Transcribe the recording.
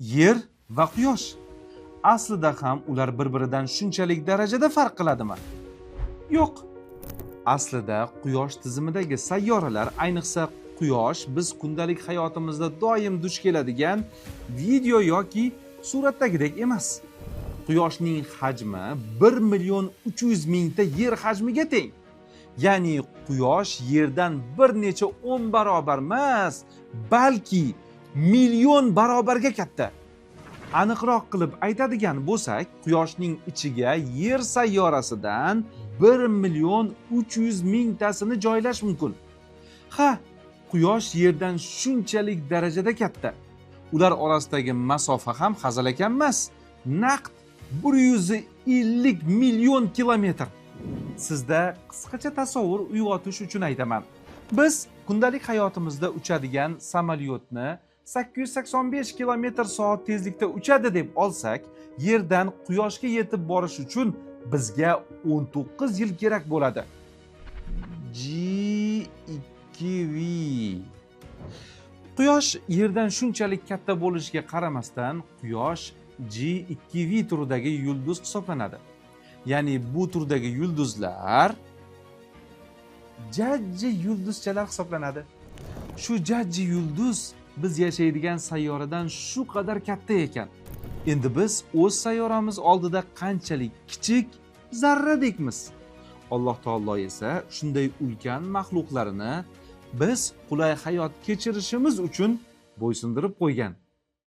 Yer va Quyosh. Aslida ham ular bir-biridan shunchalik darajada farq qiladimi? Yo'q. Aslida Quyosh tizimidagi sayyoralar, ayniqsa Quyosh biz kundalik hayotimizda doim duch keladigan video yoki suratdagidek emas. Quyoshning hajmi 1.300.000 ta yer hajmiga teng. Ya'ni Quyosh yerdan bir necha 10 barobar emas, balki million barobarga katta. Aniqroq qilib aytadigan bo'lsak, Quyoshning ichiga Yer sayyorasidan 1.300.000 tasini joylash mumkin. Ha, Quyosh Yerdan shunchalik darajada katta. Ular orasidagi masofa ham hazilakam emas. Naqd 150 million kilometr. Sizda qisqacha tasavvur uyg'otish uchun aytaman. Biz kundalik hayotimizda uchadigan samolyotni 885 km/soat tezlikda uchadi deb olsak, Yerdan Quyoshga yetib borish uchun bizga 19 yil kerak bo'ladi. G2V. Quyosh Yerdan shunchalik katta bo'lishiga qaramasdan, Quyosh G2V turidagi yulduz hisoblanadi. Ya'ni bu turdagi yulduzlar jajji yulduzchalar hisoblanadi. Shu jajji yulduz biz yashaydigan sayyoradan shu qadar katta ekan. Endi biz o'z sayyoramiz oldida qanchalik kichik zarradekmiz. Alloh taolo esa shunday ulkan maxluqlarini biz qulay hayot kechirishimiz uchun bo'ysundirib qo'ygan.